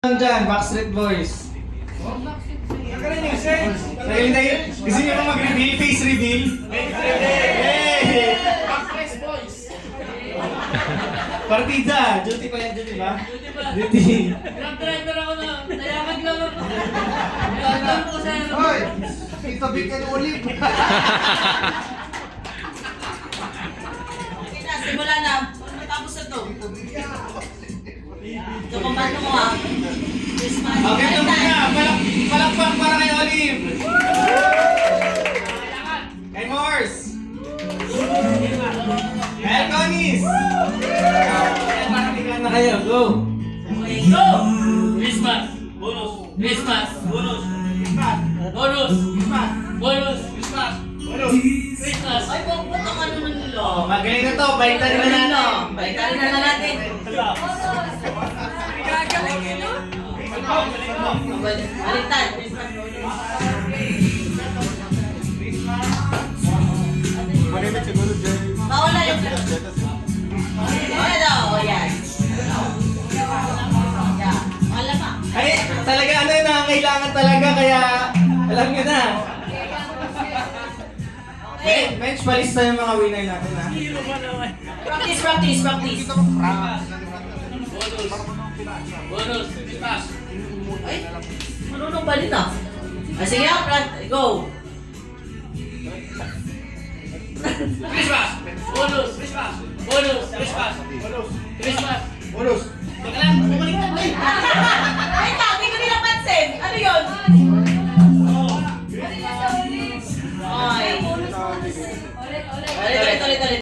Dyan, Backstreet Boys. Magaling na yun. Gusto niyo ba mag-reveal? Face reveal? Hey! Backstreet Boys. Partida. Duty pa yan, duty ba? Duty ba? Duty. Grab driver ako na. Nayaman lang ako. Nayaman ko sa ano. Hoy! Ito big and olive. Okay na, simula na. Matapos na to. Ito kung paano mo ha. Christmas. Okay, ito muna. Palakpak para kay Olive. Kay Morse. Kay Conis. Parang ikaw na kayo. Go. Okay. Go! Christmas. Bonus. Christmas. Bonus. Bonus. Bonus. Christmas. Christmas. Ay, ba't ang ano na nila? Oh, magaling na to. Baliktad na natin. Balikan na natin. Baliktad. Malimit siguro dyan. Bawala yung... Wala daw. O yan. Yan. Wala pa. Ay, talaga ano yun, kailangan talaga. Kaya, alam nyo na. Okay. Bench, palista yung mga winner natin ha. Practice, practice, practice. Bonus. Christmas. Ay, manunong balik na. Ah, sige, go. Christmas. Bonus. Christmas. Bonus. Christmas. Bonus. Christmas. Bonus. Teka lang, bumalik na.